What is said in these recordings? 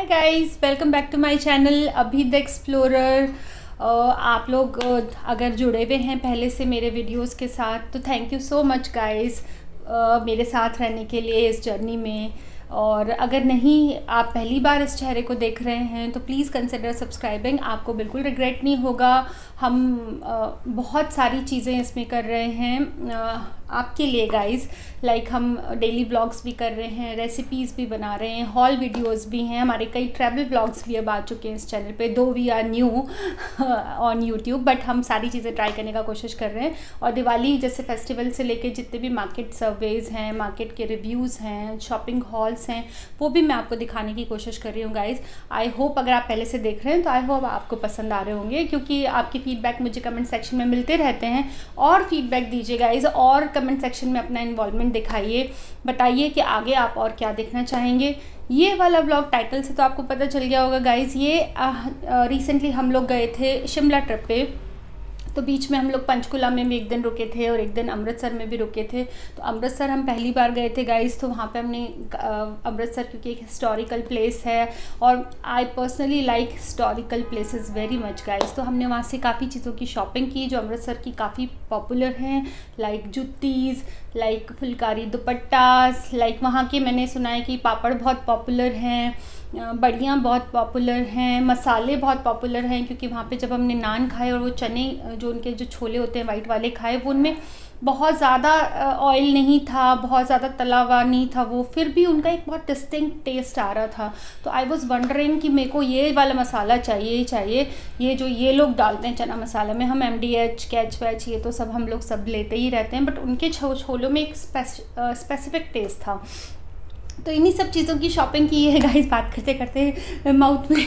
Hi guys, welcome back to my channel Abhi the explorer. आप लोग अगर जुड़े हुए हैं पहले से मेरे वीडियोस के साथ तो thank you so much guys मेरे साथ रहने के लिए इस जर्नी में। और अगर नहीं, आप पहली बार इस चेहरे को देख रहे हैं तो प्लीज़ कंसिडर सब्सक्राइबिंग। आपको बिल्कुल रिग्रेट नहीं होगा। हम बहुत सारी चीज़ें इसमें कर रहे हैं आपके लिए गाइस। लाइक हम डेली व्लॉग्स भी कर रहे हैं, रेसिपीज़ भी बना रहे हैं, हॉल वीडियोस भी हैं, हमारे कई ट्रैवल व्लॉग्स भी अब आ चुके हैं इस चैनल पे। Though we are new on YouTube, but हम सारी चीज़ें ट्राई करने का कोशिश कर रहे हैं। और दिवाली जैसे फेस्टिवल से लेके जितने भी मार्केट सर्वेज़ हैं, मार्केट के रिव्यूज़ हैं, शॉपिंग हॉल्स हैं, वो भी मैं आपको दिखाने की कोशिश कर रही हूँ गाइज़। आई होप अगर आप पहले से देख रहे हैं तो आई होप आपको पसंद आ रहे होंगे, क्योंकि आपकी फ़ीडबैक मुझे कमेंट सेक्शन में मिलते रहते हैं। और फीडबैक दीजिए गाइज़, और कमेंट सेक्शन में अपना इन्वॉल्वमेंट दिखाइए, बताइए कि आगे आप और क्या देखना चाहेंगे। ये वाला ब्लॉग टाइटल से तो आपको पता चल गया होगा गाइज़। ये रिसेंटली हम लोग गए थे शिमला ट्रिप पे, तो बीच में हम लोग पंचकुला में भी एक दिन रुके थे और एक दिन अमृतसर में भी रुके थे। तो अमृतसर हम पहली बार गए थे गाइज़, तो वहाँ पे हमने अमृतसर क्योंकि एक हिस्टोरिकल प्लेस है और I personally like historical places very much guys. तो हमने वहाँ से काफ़ी चीज़ों की शॉपिंग की जो अमृतसर की काफ़ी पॉपुलर हैं, लाइक जुत्तीज़, लाइक फुलकारी दुपट्टास, लाइक वहाँ के मैंने सुना है कि पापड़ बहुत पॉपुलर हैं, बड़ियाँ बहुत पॉपुलर हैं, मसाले बहुत पॉपुलर हैं। क्योंकि वहाँ पे जब हमने नान खाए और वो चने जो उनके जो छोले होते हैं वाइट वाले खाए, वो उनमें बहुत ज़्यादा ऑयल नहीं था, बहुत ज़्यादा तला हुआ नहीं था वो, फिर भी उनका एक बहुत डिस्टिंक्ट टेस्ट आ रहा था। तो आई वॉज़ वंडरिंग कि मेरे को ये वाला मसाला चाहिए ही चाहिए। ये जो ये लोग डालते हैं चना मसाला में, हम MDH कैच वैच ये तो सब हम लोग सब लेते ही रहते हैं, बट उनके छोलों में एक स्पेसिफिक टेस्ट था। तो इन्हीं सब चीज़ों की शॉपिंग की है गाइज़। बात करते करते माउथ में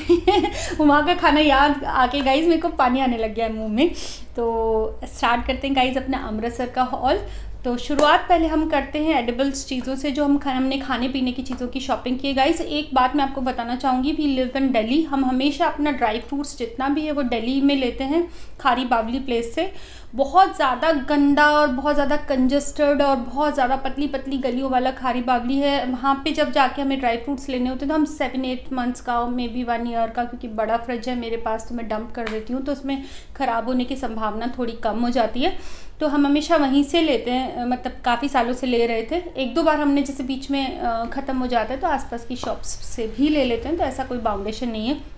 वहाँ का खाना याद आके गाइज़ मेरे को पानी आने लग गया है मुंह में। तो स्टार्ट करते हैं गाइज़ अपना अमृतसर का हॉल। तो शुरुआत पहले हम करते हैं एडिबल्स चीज़ों से, जो हमने खाने पीने की चीज़ों की शॉपिंग की है गाइज़। एक बात मैं आपको बताना चाहूँगी, वी लिव इन दिल्ली। हम हमेशा अपना ड्राई फ्रूट्स जितना भी है वो दिल्ली में लेते हैं, खारी बावली प्लेस से। बहुत ज़्यादा गंदा और बहुत ज़्यादा कंजस्टेड और बहुत ज़्यादा पतली पतली गलियों वाला खारी बावली है। वहाँ पे जब जाके हमें ड्राई फ्रूट्स लेने होते हैं तो हम 7-8 मंथ्स का, मे बी 1 ईयर का, क्योंकि बड़ा फ्रिज है मेरे पास तो मैं डंप कर देती हूँ, तो उसमें ख़राब होने की संभावना थोड़ी कम हो जाती है। तो हम हमेशा वहीं से लेते हैं, मतलब काफ़ी सालों से ले रहे थे। 1-2 बार हमने जैसे बीच में ख़त्म हो जाता है तो आसपास की शॉप्स से भी ले लेते हैं, तो ऐसा कोई बाउंडेशन नहीं है।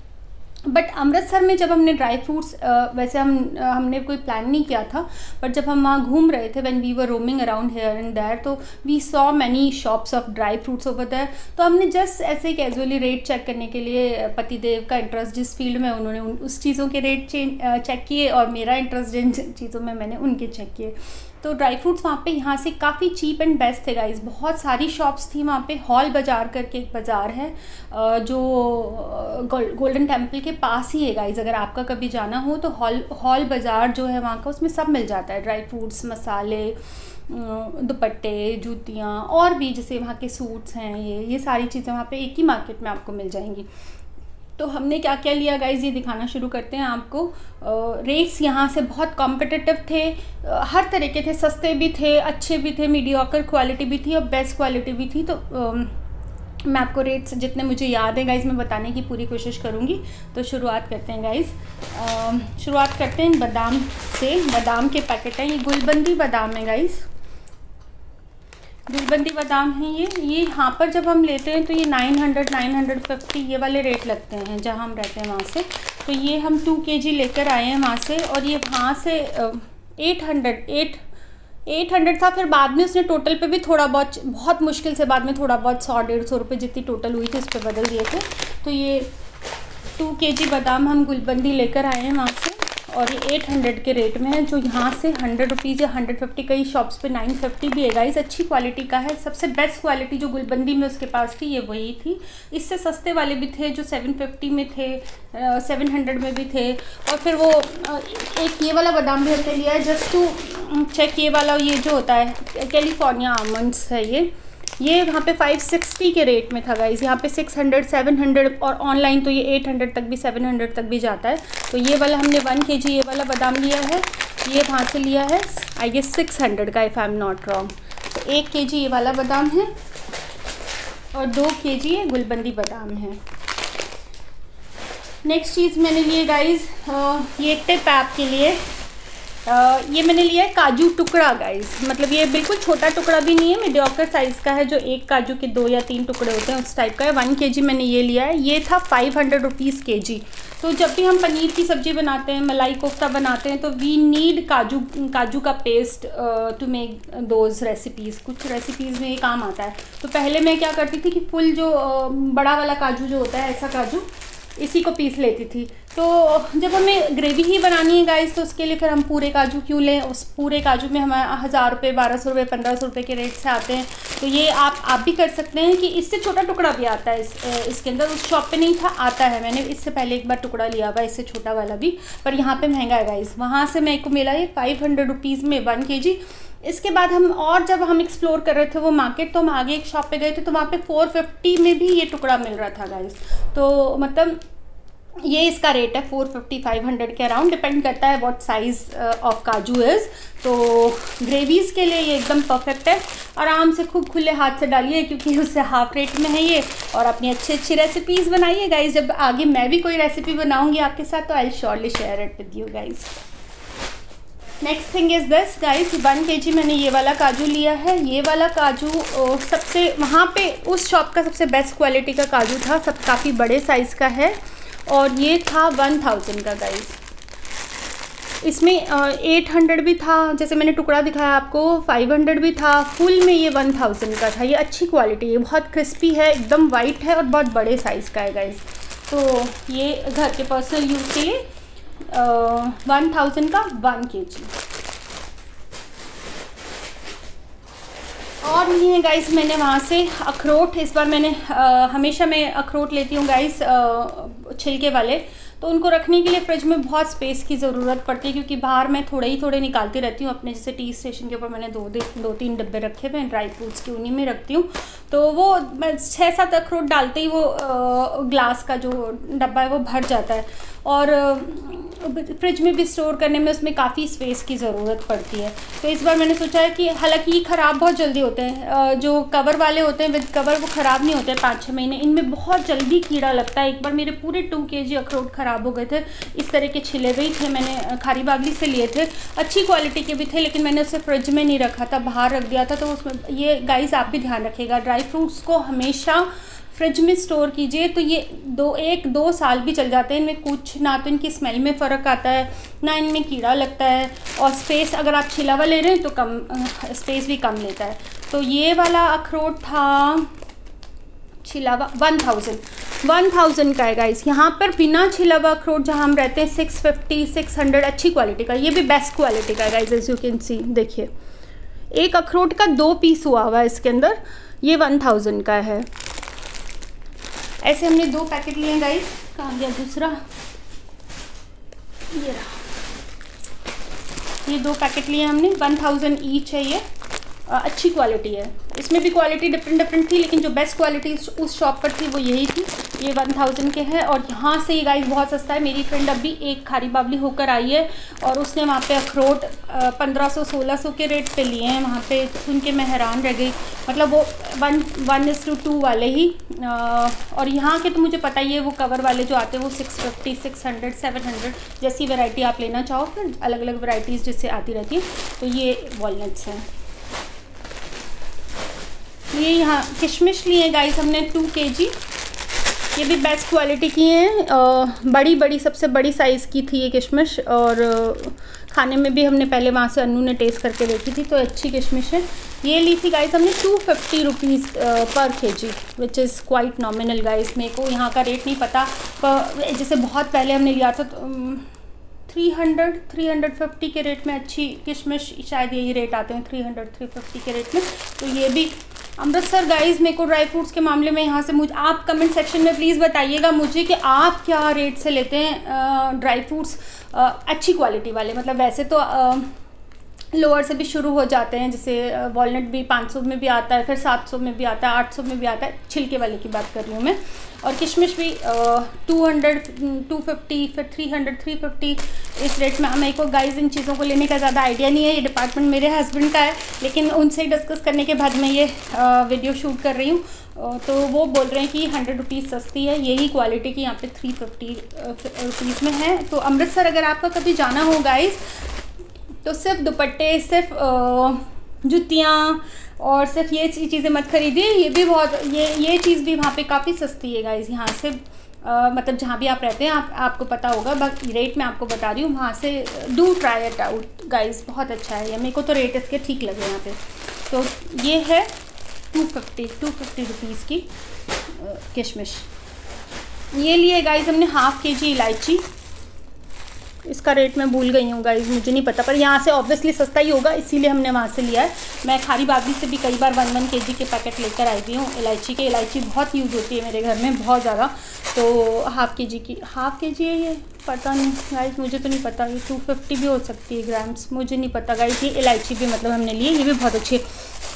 बट अमृतसर में जब हमने ड्राई फ्रूट्स, वैसे हमने कोई प्लान नहीं किया था, बट जब हम वहाँ घूम रहे थे, when we were roaming around here and there, तो we saw many shops of dry fruits over there. तो हमने जस्ट ऐसे कैजुअली रेट चेक करने के लिए, पतिदेव का इंटरेस्ट जिस फील्ड में, उन्होंने उस चीज़ों के रेट चेक किए और मेरा इंटरेस्ट जिन चीज़ों में, मैंने उनके चेक किए। तो ड्राई फ्रूट्स वहाँ पे यहाँ से काफ़ी चीप एंड बेस्ट थे गाइज़। बहुत सारी शॉप्स थी वहाँ पे। हॉल बाज़ार करके एक बाज़ार है जो गोल्डन टेम्पल के पास ही है गाइज़। अगर आपका कभी जाना हो तो हॉल बाज़ार जो है वहाँ का, उसमें सब मिल जाता है, ड्राई फ्रूट्स, मसाले, दुपट्टे, जूतियाँ, और भी जैसे वहाँ के सूट्स हैं, ये सारी चीज़ें वहाँ पे एक ही मार्केट में आपको मिल जाएंगी। तो हमने क्या क्या लिया गाइज़, ये दिखाना शुरू करते हैं आपको। रेट्स यहाँ से बहुत कॉम्पिटिटिव थे, हर तरह के थे, सस्ते भी थे, अच्छे भी थे, मीडियोकर क्वालिटी भी थी और बेस्ट क्वालिटी भी थी। तो मैं आपको रेट्स जितने मुझे याद है गाइज़ मैं बताने की पूरी कोशिश करूँगी। तो शुरुआत करते हैं गाइज़, शुरुआत करते हैं बादाम से। बादाम के पैकेट हैं, ये गुलबंदी बादाम है गाइज़, गुलबंदी बादाम है ये यहाँ पर जब हम लेते हैं तो ये 900-950 ये वाले रेट लगते हैं जहाँ हम रहते हैं वहाँ से। तो ये हम 2 kg लेकर आए हैं वहाँ से, और ये वहाँ से 800 था। फिर बाद में उसने टोटल पे भी थोड़ा बहुत मुश्किल से बाद में थोड़ा बहुत 100-150 रुपये जितनी टोटल हुई थी उस पर बदल दिए थे। तो ये 2 kg बादाम हम गुलबंदी लेकर आए हैं वहाँ से, और ये 800 के रेट में है, जो यहाँ से 100 रुपीज़ या 150, कई शॉप्स पे 950 भी है गाइस। अच्छी क्वालिटी का है, सबसे बेस्ट क्वालिटी जो गुलबंदी में उसके पास थी ये वही थी। इससे सस्ते वाले भी थे जो 750 में थे, 700 में भी थे। और फिर वो एक ये वाला बादाम भी हमने लिया है जस्ट टू चेक। ये वाला, ये जो होता है कैलिफोर्निया आमंड्स है ये वहाँ पे 560 के रेट में था गाइज़। यहाँ पे 600-700 और ऑनलाइन तो ये 800 तक भी, 700 तक भी जाता है। तो ये वाला हमने 1 kg ये वाला बादाम लिया है, ये वहाँ से लिया है आई गेस 600 का, if I am not wrong. तो 1 kg ये वाला बादाम है और 2 kg ये गुलबंदी बादाम है। नेक्स्ट चीज़ मैंने लिए गाइस, ये एक टिप है आपके लिए। ये मैंने लिया है काजू टुकड़ा गाइस, मतलब ये बिल्कुल छोटा टुकड़ा भी नहीं है, मीडियोकर साइज़ का है, जो एक काजू के 2 या 3 टुकड़े होते हैं उस टाइप का है। 1 kg मैंने ये लिया है। ये था 500 रुपीज़ kg। तो जब भी हम पनीर की सब्ज़ी बनाते हैं, मलाई कोफ्ता बनाते हैं, तो वी नीड काजू का paste to make those recipes. कुछ रेसिपीज़ में ये काम आता है। तो पहले मैं क्या करती थी कि फुल जो बड़ा वाला काजू जो होता है, ऐसा काजू, इसी को पीस लेती थी। तो जब हमें ग्रेवी ही बनानी है गाइस, तो उसके लिए फिर हम पूरे काजू क्यों लें? उस पूरे काजू में हमें 1000 रुपये, 1200 रुपये, 1500 रुपये के रेट से आते हैं। तो ये आप भी कर सकते हैं कि इससे छोटा टुकड़ा भी आता है इसके अंदर। उस शॉप पे नहीं था, आता है। मैंने इससे पहले एक बार टुकड़ा लिया हुआ इससे छोटा वाला भी, पर यहाँ पे महंगा है गाइस। वहाँ से मेरे को मिला ये 500 रुपीज़ में 1 kg। इसके बाद जब हम एक्सप्लोर कर रहे थे वो मार्केट, तो हम आगे एक शॉप पे गए थे, तो वहाँ पे 450 में भी ये टुकड़ा मिल रहा था गाइस। तो मतलब ये इसका रेट है 450-500 के अराउंड, डिपेंड करता है व्हाट साइज़ ऑफ काजू इज़। तो ग्रेवीज़ के लिए ये एकदम परफेक्ट है। आराम से खूब खुले हाथ से डालिए, क्योंकि उससे हाफ रेट में है ये। और अपनी अच्छी रेसिपीज़ बनाइए गाइस। जब आगे मैं भी कोई रेसिपी बनाऊंगी आपके साथ, तो I surely share it with you guys. Next thing is this guys, 1 kg मैंने ये वाला काजू लिया है। ये वाला काजू सबसे वहाँ पे उस शॉप का सबसे बेस्ट क्वालिटी का काजू था, सब काफ़ी बड़े साइज़ का है। और ये था 1000 का गाइस। इसमें 800 भी था, जैसे मैंने टुकड़ा दिखाया आपको, 500 भी था। फुल में ये 1000 का था। ये अच्छी क्वालिटी है, बहुत क्रिस्पी है, एकदम वाइट है और बहुत बड़े साइज़ का है गाइस। तो ये घर के पर्सनल यूज़ के लिए 1000 का 1 kg। और ये है गाइस, मैंने वहाँ से अखरोट, इस बार मैंने हमेशा मैं अखरोट लेती हूँ गाइस, छिलके वाले। तो उनको रखने के लिए फ्रिज में बहुत स्पेस की ज़रूरत पड़ती है, क्योंकि बाहर मैं थोड़े निकालती रहती हूँ अपने। जैसे टी स्टेशन के ऊपर मैंने 2-3 डब्बे रखे हुए हैं ड्राई फ्रूट्स के, उन्हीं में रखती हूँ। तो वो 6-7 अखरोट डालते ही वो ग्लास का जो डब्बा है वो भर जाता है। और फ्रिज में भी स्टोर करने में उसमें काफ़ी स्पेस की ज़रूरत पड़ती है। तो इस बार मैंने सोचा है कि हालांकि ये ख़राब बहुत जल्दी होते हैं, जो कवर वाले होते हैं विद कवर, वो ख़राब नहीं होते 5-6 महीने। इनमें बहुत जल्दी कीड़ा लगता है। एक बार मेरे पूरे 2 kg अखरोट ख़राब हो गए थे। इस तरह के छिले हुए ही थे, मैंने खारी बाबली से लिए थे, अच्छी क्वालिटी के भी थे, लेकिन मैंने उसे फ्रिज में नहीं रखा था, बाहर रख दिया था। तो उसमें ये गाइस आप भी ध्यान रखिएगा, ड्राई फ्रूट्स को हमेशा फ्रिज में स्टोर कीजिए। तो ये 1-2 साल भी चल जाते हैं। इनमें कुछ ना तो इनकी स्मेल में फ़र्क आता है, ना इनमें कीड़ा लगता है। और स्पेस अगर आप छिला हुआ ले रहे हैं तो स्पेस भी कम लेता है। तो ये वाला अखरोट था छिला हुआ 1000 का है गाइस। यहाँ पर बिना छिला हुआ अखरोट जहाँ हम रहते हैं 650-600, अच्छी क्वालिटी का। ये भी बेस्ट क्वालिटी का है guys, as you can see. देखिए, एक अखरोट का 2 पीस हुआ हुआ है इसके अंदर। ये 1000 का है। ऐसे हमने 2 पैकेट लिए गाइस। कहाँ गया दूसरा? ये रहा। ये 2 पैकेट लिए हमने, 1000 ईच है ये। अच्छी क्वालिटी है। इसमें भी क्वालिटी डिफरेंट थी, लेकिन जो बेस्ट क्वालिटी उस शॉप पर थी वो यही थी। ये 1000 के हैं। और यहाँ से ये गाइस बहुत सस्ता है। मेरी फ्रेंड अभी एक खारी बाबली होकर आई है, और उसने वहाँ पे अखरोट 1500-1600 के रेट पे लिए हैं। वहाँ पे सुन के मैं हैरान रह गई। मतलब वो 1:2 वाले ही। और यहाँ के तो मुझे पता ही है, वो कवर वाले जो आते हैं वो 650, 600, 700, जैसी वैरायटी आप लेना चाहो, फिर अलग अलग वैरायटीज़ जिससे आती रहती है। तो ये वॉलनट्स हैं। ये यहाँ किशमिश लिए गाइस हमने 2 kg। ये भी बेस्ट क्वालिटी की हैं। बड़ी सबसे बड़ी साइज़ की थी ये किशमिश। और खाने में भी हमने पहले वहाँ से अन्नू ने टेस्ट करके देखी थी, तो अच्छी किशमिश है। ये ली थी गाइस हमने 250 रुपीज़ पर kg, which is quite nominal guys. मेरे को यहाँ का रेट नहीं पता, पर जैसे बहुत पहले हमने लिया था तो 350 के रेट में अच्छी किशमिश, शायद यही रेट आते हैं 350 के रेट में। तो ये भी अमृतसर गाइस। मेरे को ड्राई फ्रूट्स के मामले में यहाँ से आप कमेंट सेक्शन में प्लीज़ बताइएगा मुझे कि आप क्या रेट से लेते हैं ड्राई फ्रूट्स, अच्छी क्वालिटी वाले। मतलब वैसे तो लोअर से भी शुरू हो जाते हैं, जैसे वॉलनट भी 500 में भी आता है, फिर 700 में भी आता है, 800 में भी आता है, छिलके वाले की बात कर रही हूँ मैं। और किशमिश भी 200, 250, फिर 300, 350 इस रेट में। मेरे को गाइस इन चीज़ों को लेने का ज़्यादा आइडिया नहीं है, ये डिपार्टमेंट मेरे हस्बैंड का है, लेकिन उनसे डिस्कस करने के बाद मैं ये वीडियो शूट कर रही हूँ। तो वो बोल रहे हैं कि 100 रुपीज़ सस्ती है, यही क्वालिटी की यहाँ पे 350 रुपीज़ में है। तो अमृतसर अगर आपका कभी जाना हो गाइस, तो सिर्फ दुपट्टे, सिर्फ जुतियाँ और सिर्फ ये चीज़ें मत खरीदिए। ये भी बहुत ये चीज़ भी वहाँ पे काफ़ी सस्ती है गाइस। यहाँ से मतलब जहाँ भी आप रहते हैं आपको पता होगा, बाकी रेट मैं आपको बता रही हूँ, वहाँ से do try it out guys, बहुत अच्छा है। मेरे को तो रेट इसके ठीक लगे यहाँ पे। तो ये है 250 रुपीज़ की किशमिश। ये लिए गाइस हमने ½ kg इलायची, इसका रेट मैं भूल गई हूँ गाइस, मुझे नहीं पता, पर यहाँ से ऑब्वियसली सस्ता ही होगा, इसीलिए हमने वहाँ से लिया है। मैं खारी बागड़ी से भी कई बार 1 kg के पैकेट लेकर आई हुई हूँ इलायची के। इलायची बहुत यूज़ होती है मेरे घर में, बहुत ज़्यादा। तो ½ kg है ये, पता नहीं गाइस, मुझे तो नहीं पता, ये 250 भी हो सकती है ग्राम्स, मुझे नहीं पता गाइस। ये इलायची भी मतलब हमने ली है, ये भी बहुत अच्छी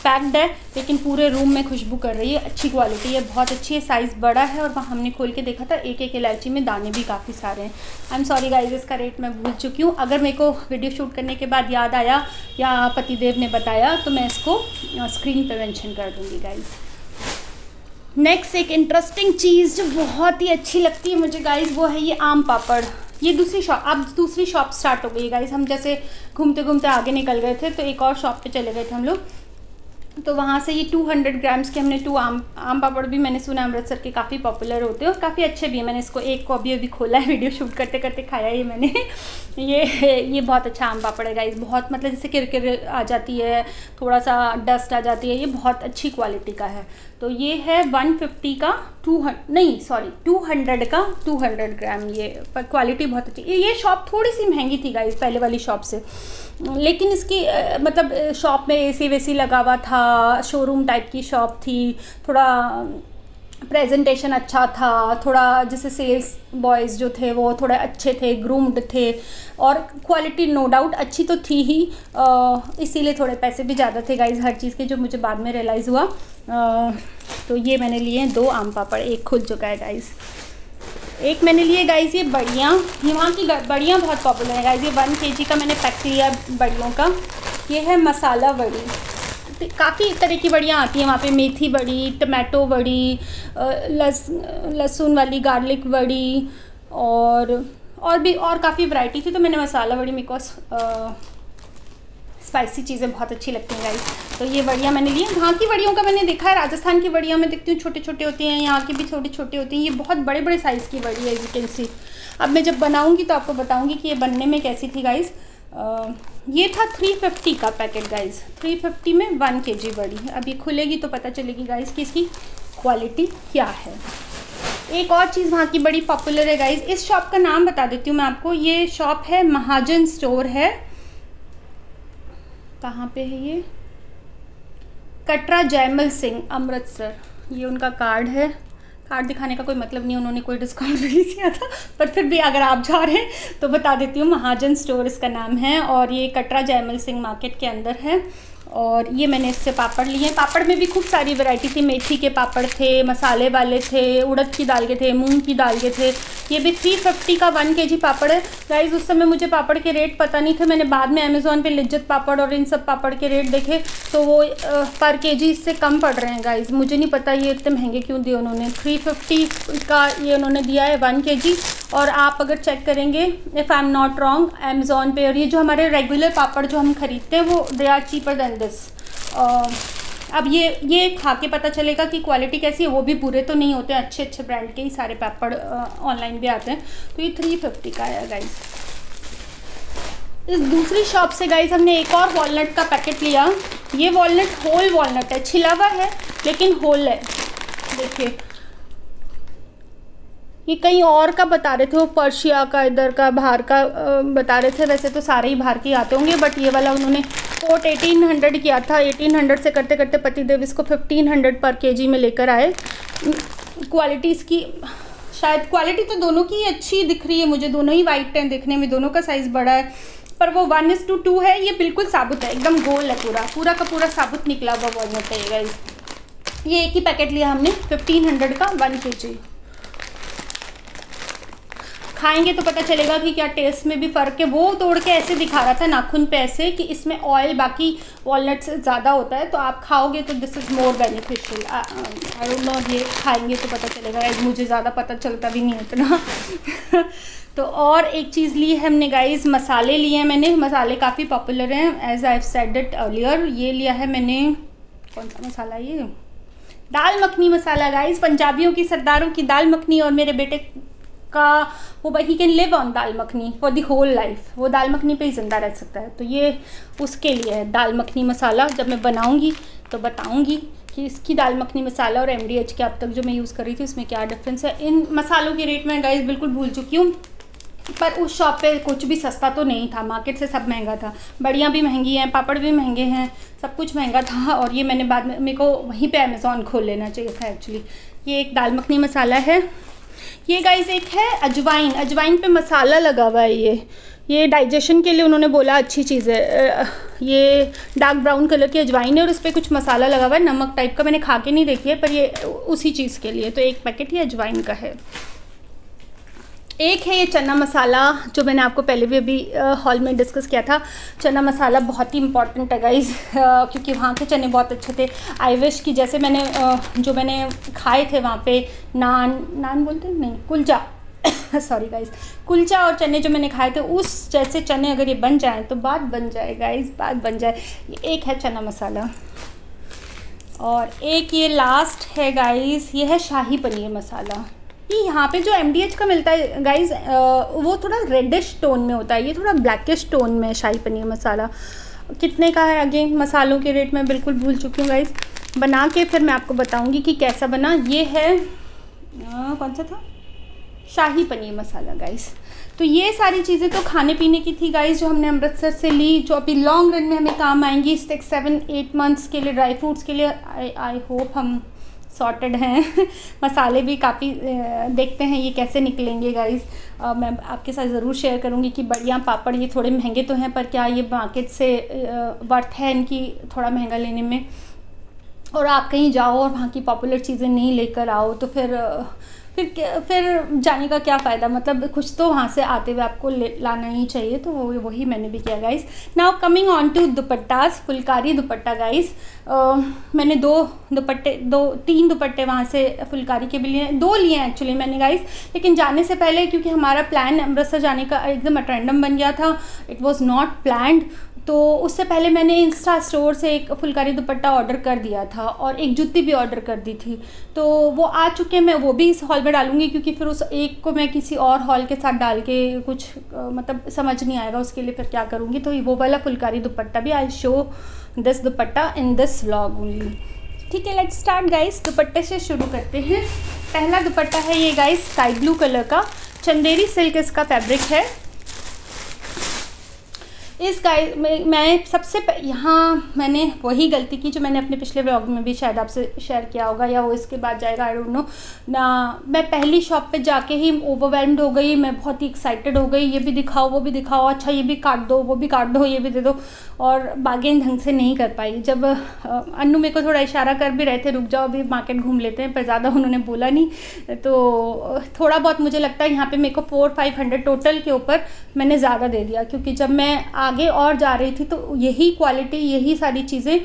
पैक्ड है, लेकिन पूरे रूम में खुशबू कर रही है, अच्छी क्वालिटी है, बहुत अच्छी है। साइज़ बड़ा है और वहाँ हमने खोल के देखा था, एक इलायची में दाने भी काफ़ी सारे हैं। आई एम सॉरी गाइस, इसका रेट मैं भूल चुकी हूँ। अगर मेरे को वीडियो शूट करने के बाद याद आया या पतिदेव ने बताया तो मैं इसको स्क्रीन पर मेंशन कर दूँगी गाइस। नेक्स्ट एक इंटरेस्टिंग चीज़ जो बहुत ही अच्छी लगती है मुझे गाइस, वो है ये आम पापड़। ये दूसरी शॉप, अब दूसरी शॉप स्टार्ट हो गई है गाइस। हम जैसे घूमते घूमते आगे निकल गए थे, तो एक और शॉप पे चले गए थे हम लोग, तो वहाँ से ये 200 ग्राम्स के हमने 2 आम पापड़ भी, मैंने सुना अमृतसर के काफ़ी पॉपुलर होते हैं और काफ़ी अच्छे भी हैं। मैंने इसको एक को अभी खोला है, वीडियो शूट करते करते खाया ये मैंने। ये बहुत अच्छा आम पापड़ है गाइस, बहुत मतलब जैसे किरकिर आ जाती है, थोड़ा सा डस्ट आ जाती है, ये बहुत अच्छी क्वालिटी का है। तो ये है 150 का 200 का 200 ग्राम, ये पर क्वालिटी बहुत अच्छी। ये शॉप थोड़ी सी महंगी थी गाइस पहले वाली शॉप से, लेकिन इसकी मतलब शॉप में एसी वेसी लगा हुआ था, शोरूम टाइप की शॉप थी, थोड़ा प्रेजेंटेशन अच्छा था, थोड़ा जैसे सेल्स बॉयज़ जो थे वो थोड़े अच्छे थे, ग्रूम्ड थे, और क्वालिटी नो डाउट अच्छी तो थी ही, इसीलिए थोड़े पैसे भी ज़्यादा थे गाइस हर चीज़ के, जो मुझे बाद में रियलाइज़ हुआ। तो ये मैंने लिए हैं 2 आम पापड़, एक खुल चुका है गाइस। एक मैंने लिए गाइस ये बड़ियाँ, ये वहाँ की बड़ियाँ बहुत पॉपुलर है गाइस। ये 1 kg का मैंने पैक लिया बड़ियों का। ये है मसाला बड़ी, काफ़ी तरह की बड़ियाँ आती हैं वहाँ पे, मेथी बड़ी, टमाटो बड़ी, लहसुन वाली गार्लिक बड़ी, और भी और काफ़ी वैरायटी थी। तो मैंने मसाला बड़ी, मेरे को स्पाइसी चीज़ें बहुत अच्छी लगती हैं गाइस, तो ये बड़ियाँ मैंने ली हैं। वहाँ की बड़ियों का मैंने देखा है, राजस्थान की बड़ियाँ मैं देखती हूँ छोटे छोटे होती हैं, यहाँ की भी छोटे छोटे होती हैं, ये बहुत बड़े बड़े साइज़ की बड़ी है, एज यू कैन सी। अब मैं जब बनाऊँगी तो आपको बताऊँगी कि ये बनने में कैसी थी गाइस। ये था 350 का पैकेट गाइस, 350 में 1 kg बड़ी। अब ये खुलेगी तो पता चलेगी गाइस कि इसकी क्वालिटी क्या है। एक और चीज़ वहाँ की बड़ी पॉपुलर है गाइस, इस शॉप का नाम बता देती हूँ मैं आपको। ये शॉप है महाजन स्टोर है, कहाँ पे है ये, कटरा जयमल सिंह अमृतसर। ये उनका कार्ड है, कार्ड दिखाने का कोई मतलब नहीं, उन्होंने कोई डिस्काउंट नहीं किया था, पर फिर भी अगर आप जा रहे हैं तो बता देती हूँ, महाजन स्टोर इसका नाम है, और ये कटरा जयमल सिंह मार्केट के अंदर है। और ये मैंने इससे पापड़ लिए हैं। पापड़ में भी खूब सारी वैरायटी थी, मेथी के पापड़ थे, मसाले वाले थे, उड़द की दाल के थे, मूंग की दाल के थे। ये भी 350 का 1 kg पापड़ है गाइस। उस समय मुझे पापड़ के रेट पता नहीं थे, मैंने बाद में अमेज़ॉन पे लिज्जत पापड़ और इन सब पापड़ के रेट देखे, तो वो पर kg इससे कम पड़ रहे हैं गाइस। मुझे नहीं पता ये इतने महंगे क्यों दिए उन्होंने। 350 का ये उन्होंने दिया है 1 kg। और आप अगर चेक करेंगे, if I am not wrong, Amazon पे, और ये जो हमारे रेगुलर पापड़ जो हम खरीदते हैं वो they are cheaper than this. अब ये खा के पता चलेगा कि क्वालिटी कैसी है। वो भी बुरे तो नहीं होते, अच्छे अच्छे ब्रांड के ही सारे पापड़ ऑनलाइन भी आते हैं। तो ये 350 का है गाइस। इस दूसरी शॉप से गाइस हमने एक और वॉलनट का पैकेट लिया। ये वॉलनट होल वॉलनट है, छिला हुआ है लेकिन होल है। देखिए, ये कहीं और का बता रहे थे, वो पर्शिया का, इधर का, बाहर का बता रहे थे। वैसे तो सारे ही बाहर के आते होंगे, बट ये वाला उन्होंने कोट 1800 किया था। 1800 से करते करते पतिदेव इसको 1500 पर kg में लेकर आए। क्वालिटी इसकी, शायद क्वालिटी तो दोनों की अच्छी दिख रही है मुझे, दोनों ही वाइट हैं देखने में, दोनों का साइज़ बड़ा है। पर वो 1:2 है। ये बिल्कुल साबुत है, एकदम गोल है, पूरा का पूरा साबुत निकला हुआ वॉलनट है गाइस। ये एक ही पैकेट लिया हमने 1500 का 1 kg। खाएंगे तो पता चलेगा कि क्या टेस्ट में भी फ़र्क है। वो तोड़ के ऐसे दिखा रहा था नाखून पे ऐसे कि इसमें ऑयल बाकी वॉलनट से ज़्यादा होता है, तो आप खाओगे तो this is more beneficial. I don't know, ये खाएंगे तो पता चलेगा, मुझे ज़्यादा पता चलता भी नहीं है इतना। तो और एक चीज़ ली है हमने गाइस, मसाले लिए हैं मैंने। मसाले काफ़ी पॉपुलर हैं, as I have said it earlier. ये लिया है मैंने, कौन सा मसाला ये, दाल मखनी मसाला गाइस। पंजाबियों की, सरदारों की दाल मखनी, और मेरे बेटे का वो he can live on dal makhani for the whole life. वो दाल मखनी पे ही ज़िंदा रह सकता है। तो ये उसके लिए है दाल मखनी मसाला। जब मैं बनाऊंगी तो बताऊंगी कि इसकी दाल मखनी मसाला और MDH के अब तक जो मैं यूज़ कर रही थी उसमें क्या डिफरेंस है। इन मसालों के रेट मैं गाइस बिल्कुल भूल चुकी हूँ, पर उस शॉप पे कुछ भी सस्ता तो नहीं था, मार्केट से सब महंगा था। बड़ियाँ भी महंगी हैं, पापड़ भी महंगे हैं, सब कुछ महंगा था। और ये मैंने बाद में, मेरे को वहीं पे अमेज़ॉन खोल लेना चाहिए था एक्चुअली। ये एक दाल मखनी मसाला है। ये गाइस एक है अजवाइन, अजवाइन पे मसाला लगा हुआ है। ये डाइजेशन के लिए उन्होंने बोला अच्छी चीज़ है। ये डार्क ब्राउन कलर की अजवाइन है और इस पर कुछ मसाला लगा हुआ है, नमक टाइप का। मैंने खा के नहीं देखी है, पर ये उसी चीज़ के लिए। तो एक पैकेट ये अजवाइन का है। एक है ये चना मसाला, जो मैंने आपको पहले भी अभी हॉल में डिस्कस किया था। चना मसाला बहुत ही इंपॉर्टेंट है गाइस, क्योंकि वहाँ के चने बहुत अच्छे थे। आई विश कि जैसे मैंने जो मैंने खाए थे वहाँ पे, नान बोलते हैं, नहीं कुलचा सॉरी गाइस, कुलचा और चने जो मैंने खाए थे, उस जैसे चने अगर ये बन जाएँ तो बात बन जाए गाइस, बात बन जाए। ये एक है चना मसाला, और एक ये लास्ट है गाइस, ये है शाही पनीर मसाला। ये यहाँ पे जो MDH का मिलता है गाइस, वो थोड़ा रेडिश टोन में होता है, ये थोड़ा ब्लैकिश टोन में है शाही पनीर मसाला। कितने का है अगेन, मसालों के रेट मैं बिल्कुल भूल चुकी हूँ गाइस। बना के फिर मैं आपको बताऊँगी कि कैसा बना। ये है कौन सा था, शाही पनीर मसाला गाइस। तो ये सारी चीज़ें तो खाने पीने की थी गाइस, जो हमने अमृतसर से ली, जो अभी लॉन्ग रन में हमें काम आएंगी 6-7-8 मंथ्स के लिए। ड्राई फ्रूट्स के लिए आई होप हम सॉर्टेड हैं। मसाले भी काफ़ी देखते हैं ये कैसे निकलेंगे गाइस। मैं आपके साथ ज़रूर शेयर करूंगी कि बढ़िया पापड़, ये थोड़े महंगे तो हैं, पर क्या ये मार्केट से वर्थ है इनकी थोड़ा महंगा लेने में। और आप कहीं जाओ और वहाँ की पॉपुलर चीज़ें नहीं लेकर आओ तो फिर जाने का क्या फ़ायदा। मतलब कुछ तो वहाँ से आते हुए आपको लाना ही चाहिए। तो वही मैंने भी किया guys. Now coming on to dupattas, phulkari dupatta guys. मैंने 3 दुपट्टे वहाँ से फुलकारी के भी लिए, 2 लिए हैं एक्चुअली मैंने गाइस। लेकिन जाने से पहले, क्योंकि हमारा प्लान अमृतसर जाने का एकदम रैंडम बन गया था, इट वॉज़ नॉट प्लान्ड, तो उससे पहले मैंने इंस्टा स्टोर से एक फुलकारी दुपट्टा ऑर्डर कर दिया था और एक जुत्ती भी ऑर्डर कर दी थी। तो वो आ चुके हैं, मैं वो भी इस हॉल में डालूंगी, क्योंकि फिर उस एक को मैं किसी और हॉल के साथ डाल के कुछ मतलब समझ नहीं आएगा, उसके लिए फिर क्या करूँगी। तो वो वाला फुलकारी दुपट्टा भी, I show this dupatta in this vlog only. ठीक है, लेट्स स्टार्ट गाइस। दुपट्टे से शुरू करते हैं। पहला दुपट्टा है ये गाइस, स्काई ब्लू कलर का, चंदेरी सिल्क इसका फैब्रिक है। इस गाइस मैं सबसे यहाँ मैंने वही गलती की जो मैंने अपने पिछले व्लॉग में भी शायद आपसे शेयर किया होगा, या वो इसके बाद जाएगा, आई डोंट नो ना। मैं पहली शॉप पे जाके ही ओवरवेल्म्ड हो गई, मैं बहुत ही एक्साइटेड हो गई, ये भी दिखाओ वो भी दिखाओ, अच्छा ये भी काट दो वो भी काट दो, ये भी दे दो, और बार्गेन ढंग से नहीं कर पाई। जब अन्नू मेरे को थोड़ा इशारा कर भी रहे थे, रुक जाओ अभी मार्केट घूम लेते हैं, पर ज़्यादा उन्होंने बोला नहीं। तो थोड़ा बहुत मुझे लगता है यहाँ पे मेरे को 400-500 टोटल के ऊपर मैंने ज़्यादा दे दिया, क्योंकि जब मैं आगे और जा रही थी तो यही क्वालिटी, यही सारी चीज़ें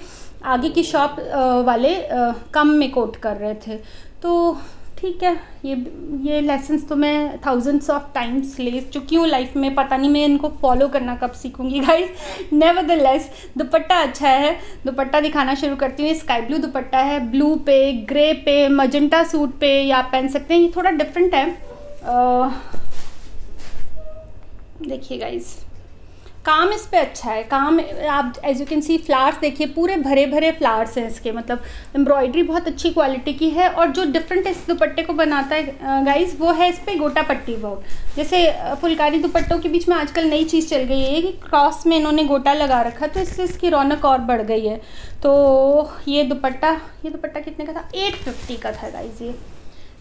आगे की शॉप वाले कम में कोट कर रहे थे। तो ठीक है, ये लेसन्स तो मैं थाउजेंड्स ऑफ टाइम्स ले चुकी हूँ लाइफ में, पता नहीं मैं इनको फॉलो करना कब सीखूंगी गाइस। नेवरदलेस दुपट्टा अच्छा है, दुपट्टा दिखाना शुरू करती हूँ। स्काई ब्लू दुपट्टा है, ब्लू पे, ग्रे पे, मजेंटा सूट पे ये आप पहन सकते हैं। ये थोड़ा डिफरेंट है, देखिए गाइस, काम इस पे अच्छा है। काम आप as you can see, flowers देखिए, पूरे भरे भरे फ्लावर्स हैं इसके, मतलब एम्ब्रॉयडरी बहुत अच्छी क्वालिटी की है। और जो डिफरेंट इस दुपट्टे को बनाता है गाइस, वो है इस पे गोटा पट्टी वर्क। जैसे फुलकारी दुपट्टों के बीच में आजकल नई चीज़ चल गई है कि क्रॉस में इन्होंने गोटा लगा रखा, तो इससे इसकी रौनक और बढ़ गई है। तो ये दुपट्टा कितने का था, 850 का था गाइस। ये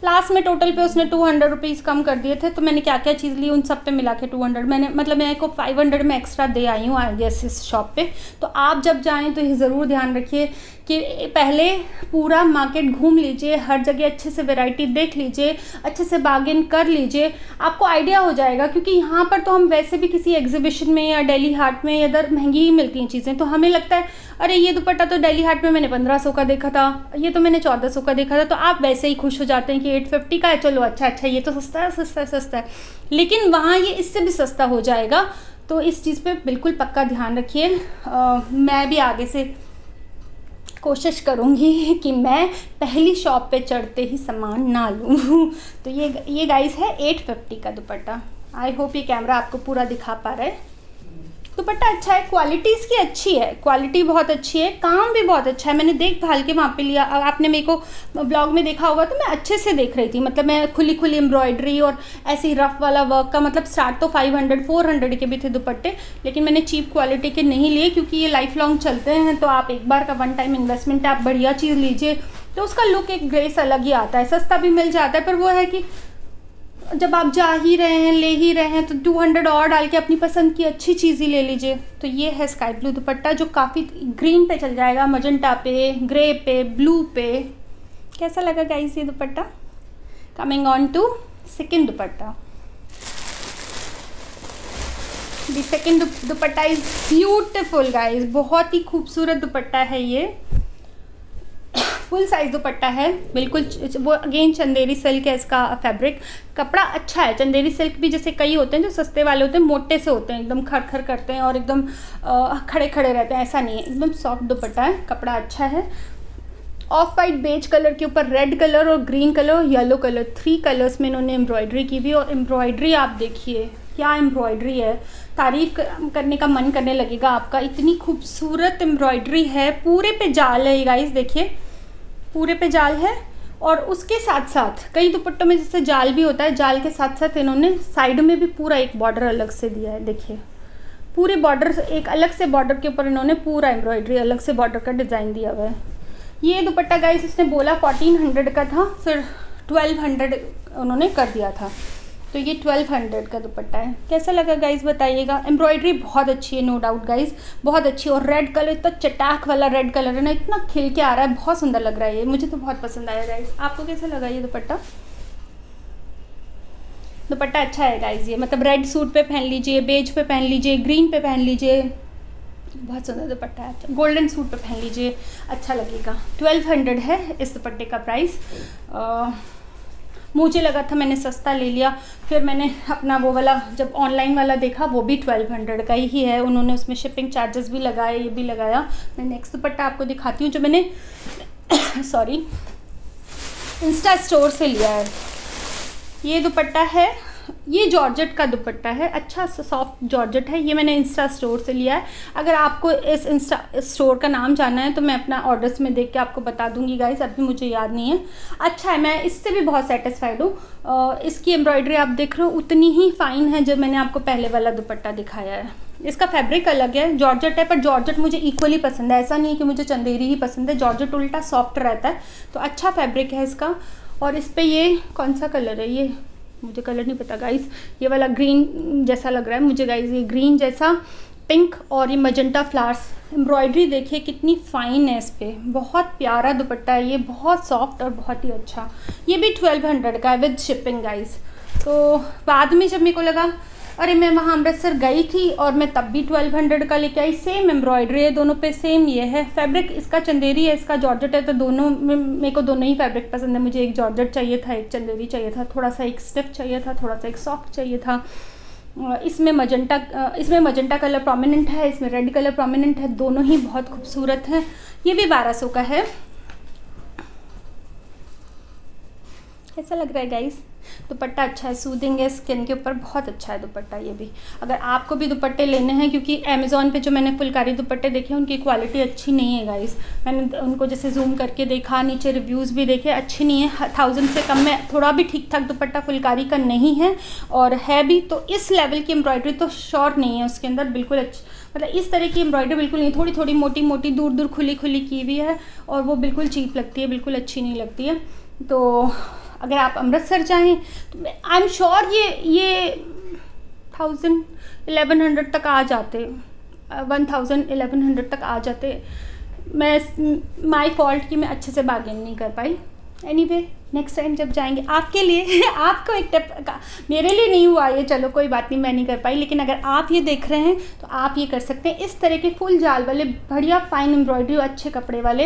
लास्ट में टोटल पे उसने 200 रुपीज़ कम कर दिए थे, तो मैंने क्या क्या चीज़ ली उन सब पे मिला के 200, मैंने मतलब मैं को 500 में एक्स्ट्रा दे आई हूँ आई गेस इस शॉप पे। तो आप जब जाएं तो ये ज़रूर ध्यान रखिए कि पहले पूरा मार्केट घूम लीजिए, हर जगह अच्छे से वैरायटी देख लीजिए, अच्छे से बार्गेन कर लीजिए, आपको आइडिया हो जाएगा। क्योंकि यहाँ पर तो हम वैसे भी किसी एग्जीबिशन में या दिल्ली हाट में इधर महंगी ही मिलती हैं चीज़ें, तो हमें लगता है अरे ये दुपट्टा तो दिल्ली हाट में मैंने 1500 का देखा था, ये तो मैंने 1400 का देखा था, तो आप वैसे ही खुश हो जाते हैं कि 850 का है, चलो अच्छा ये तो सस्ता है सस्ता है सस्ता है। लेकिन वहाँ ये इससे भी सस्ता हो जाएगा, तो इस चीज़ पे बिल्कुल पक्का ध्यान रखिए। मैं भी आगे से कोशिश करूँगी कि मैं पहली शॉप पे चढ़ते ही सामान ना लूँ। तो ये गाइस है 850 का दुपट्टा। आई होप ये कैमरा आपको पूरा दिखा पा रहा है। दुपट्टा अच्छा है, क्वालिटी इसकी अच्छी है, क्वालिटी बहुत अच्छी है, काम भी बहुत अच्छा है। मैंने देखभाल के वहाँ पे लिया, आपने मेरे को ब्लॉग में देखा होगा तो मैं अच्छे से देख रही थी, मतलब मैं खुली खुली एम्ब्रॉयडरी और ऐसे ही रफ वाला वर्क का, मतलब स्टार्ट तो 500 400 के भी थे दुपट्टे, लेकिन मैंने चीप क्वालिटी के नहीं लिए क्योंकि ये लाइफ लॉन्ग चलते हैं। तो आप एक बार का वन टाइम इन्वेस्टमेंट है, आप बढ़िया चीज़ लीजिए तो उसका लुक एक ग्रेस अलग ही आता है। सस्ता भी मिल जाता है, पर वो है कि जब आप जा ही रहे हैं, ले ही रहे हैं, तो 200 और डाल के अपनी पसंद की अच्छी चीज़ ही ले लीजिए। तो ये है स्काई ब्लू दुपट्टा जो काफ़ी ग्रीन पे चल जाएगा, मजेंटा पे, ग्रे पे, ब्लू पे। कैसा लगा गाइस ये दुपट्टा? Coming on to second dupatta. The second dupatta is beautiful guys, बहुत ही खूबसूरत दुपट्टा है ये। फुल साइज दुपट्टा है बिल्कुल, वो अगेन चंदेरी सिल्क है इसका फैब्रिक, कपड़ा अच्छा है। चंदेरी सिल्क भी जैसे कई होते हैं जो सस्ते वाले होते हैं, मोटे से होते हैं, एकदम खर करते हैं और एकदम खड़े खड़े रहते हैं, ऐसा नहीं है, एकदम सॉफ्ट दुपट्टा है, कपड़ा अच्छा है। ऑफ वाइट बेज कलर के ऊपर रेड कलर और ग्रीन कलर और येलो कलर, 3 कलर्स में इन्होंने एम्ब्रॉयडरी की हुई। और एम्ब्रॉयडरी आप देखिए क्या एम्ब्रॉयडरी है, तारीफ करने का मन करने लगेगा आपका, इतनी खूबसूरत एम्ब्रॉयडरी है। पूरे पे जाल है गाइस, देखिए पूरे पे जाल है। और उसके साथ साथ कई दुपट्टों में जैसे जाल भी होता है, जाल के साथ साथ इन्होंने साइड में भी पूरा एक बॉर्डर अलग से दिया है। देखिए पूरे बॉर्डर, एक अलग से बॉर्डर के ऊपर इन्होंने पूरा एम्ब्रॉयडरी अलग से बॉर्डर का डिज़ाइन दिया हुआ है। ये दुपट्टा गाइस उसने बोला 1400 का था, फिर 1200 उन्होंने कर दिया था, तो ये 1200 का दुपट्टा है। कैसा लगा गाइस बताइएगा। एम्ब्रॉयडरी बहुत अच्छी है, नो डाउट गाइस, बहुत अच्छी। और रेड कलर, इतना चटाक वाला रेड कलर है ना, इतना खिल के आ रहा है, बहुत सुंदर लग रहा है ये, मुझे तो बहुत पसंद आया गाइस। आपको कैसा लगा ये दुपट्टा? दुपट्टा अच्छा है गाइस ये, मतलब रेड सूट पे पहन लीजिए, बेज पे पहन लीजिए, ग्रीन पे पहन लीजिए, बहुत सुंदर दुपट्टा है। गोल्डन सूट पे पहन लीजिए, अच्छा लगेगा। 1200 है इस दुपट्टे का प्राइस। मुझे लगा था मैंने सस्ता ले लिया, फिर मैंने अपना वो वाला जब ऑनलाइन वाला देखा वो भी 1200 का ही है, उन्होंने उसमें शिपिंग चार्जेस भी लगाए, ये भी लगाया। मैं नेक्स्ट दुपट्टा आपको दिखाती हूँ जो मैंने सॉरी इंस्टा स्टोर से लिया है। ये दुपट्टा है, ये जॉर्जेट का दुपट्टा है, अच्छा सॉफ्ट जॉर्जेट है, ये मैंने इंस्टा स्टोर से लिया है। अगर आपको इस इंस्टा स्टोर का नाम जानना है तो मैं अपना ऑर्डर्स में देख के आपको बता दूंगी गाइस, अभी मुझे याद नहीं है। अच्छा है, मैं इससे भी बहुत सेटिस्फाइड हूँ। इसकी एम्ब्रॉयडरी आप देख रहे हो उतनी ही फाइन है जब मैंने आपको पहले वाला दुपट्टा दिखाया है। इसका फैब्रिक अलग है, जॉर्जेट है, पर जॉर्जेट मुझे इक्वली पसंद है, ऐसा नहीं है कि मुझे चंदेरी ही पसंद है, जॉर्जेट उल्टा सॉफ्ट रहता है, तो अच्छा फैब्रिक है इसका। और इस पर ये कौन सा कलर है, ये मुझे कलर नहीं पता गाइस, ये वाला ग्रीन जैसा लग रहा है मुझे गाइस, ये ग्रीन जैसा पिंक और ये मजेंटा फ्लावर्स। एम्ब्रॉयडरी देखिए कितनी फाइन है इस पर, बहुत प्यारा दुपट्टा है ये, बहुत सॉफ्ट और बहुत ही अच्छा। ये भी 1200 का है विद शिपिंग गाइस। तो बाद में जब मेरे को लगा अरे मैं वहाँ अमृतसर गई थी और मैं तब भी 1200 का लेके आई, सेम एम्ब्रॉयडरी है दोनों पे, सेम ये है। फैब्रिक इसका चंदेरी है, इसका जॉर्जेट है, तो दोनों में मेरे को दोनों ही फैब्रिक पसंद है। मुझे एक जॉर्जेट चाहिए था, एक चंदेरी चाहिए था, थोड़ा सा एक स्टिफ चाहिए था, थोड़ा सा एक सॉफ्ट चाहिए था। इसमें मजेंटा कलर प्रोमिनेंट है, इसमें रेड कलर प्रोमिनेंट है, दोनों ही बहुत खूबसूरत हैं। ये भी 1200 का है। कैसा लग रहा है गाइस? दुपट्टा अच्छा है, सूदिंग है स्किन के ऊपर, बहुत अच्छा है दुपट्टा ये भी। अगर आपको भी दुपट्टे लेने हैं, क्योंकि अमेज़ॉन पे जो मैंने फुलकारी दुपट्टे देखे उनकी क्वालिटी अच्छी नहीं है गाइस, मैंने उनको जैसे जूम करके देखा, नीचे रिव्यूज़ भी देखे, अच्छी नहीं है। 1000 से कम में थोड़ा भी ठीक ठाक दुपट्टा फुलकारी का नहीं है, और है भी तो इस लेवल की एम्ब्रॉयडरी तो शॉर्ट नहीं है उसके अंदर, बिल्कुल अच्छी, मतलब इस तरह की एम्ब्रॉयडरी बिल्कुल नहीं, थोड़ी थोड़ी मोटी मोटी दूर दूर खुली खुली की हुई है, और वो बिल्कुल चीप लगती है, बिल्कुल अच्छी नहीं लगती है। तो अगर आप अमृतसर जाएँ तो आई एम श्योर ये 1100 तक आ जाते, 1100 तक आ जाते। मैं माई फॉल्ट कि मैं अच्छे से बार्गेन नहीं कर पाई। एनीवे नेक्स्ट टाइम जब जाएंगे आपके लिए आपको एक टिप का, मेरे लिए नहीं हुआ ये, चलो कोई बात नहीं, मैं नहीं कर पाई, लेकिन अगर आप ये देख रहे हैं तो आप ये कर सकते हैं। इस तरह के फुल जाल वाले बढ़िया फाइन एम्ब्रॉयडरी अच्छे कपड़े वाले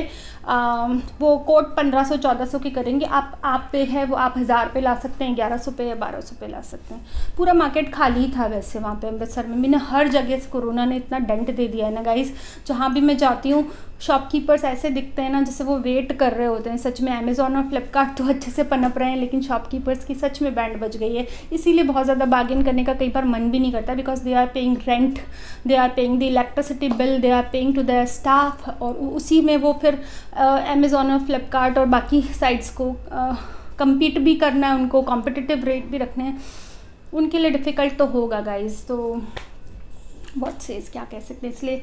वो कोट 1500-1400 के करेंगे। आप पे है वो आप 1000 पे ला सकते हैं, 1100 पे या 1200 पे ला सकते हैं। पूरा मार्केट खाली ही था वैसे वहाँ पे अमृतसर में। मैंने हर जगह से कोरोना ने इतना डेंट दे दिया है ना गाइस, जहाँ भी मैं जाती हूँ शॉपकीपर्स ऐसे दिखते हैं ना जैसे वो वेट कर रहे होते हैं। सच में अमेज़ॉन और फ्लिपकार्ट तो अच्छे से पनप रहे हैं, लेकिन शॉपकीपर्स की सच में बैंड बज गई है। इसीलिए बहुत ज़्यादा बार्गेन करने का कई बार मन भी नहीं करता, because they are paying rent, they are paying the electricity bill, they are paying to the staff, और उसी में वो फिर अमेज़ॉन और फ्लिपकार्ट और बाकी साइट्स को कम्पीट भी करना है, उनको कॉम्पिटिटिव रेट भी रखने हैं, उनके लिए डिफ़िकल्ट तो होगा गाइज। तो बहुत सेज क्या कह सकते हैं, इसलिए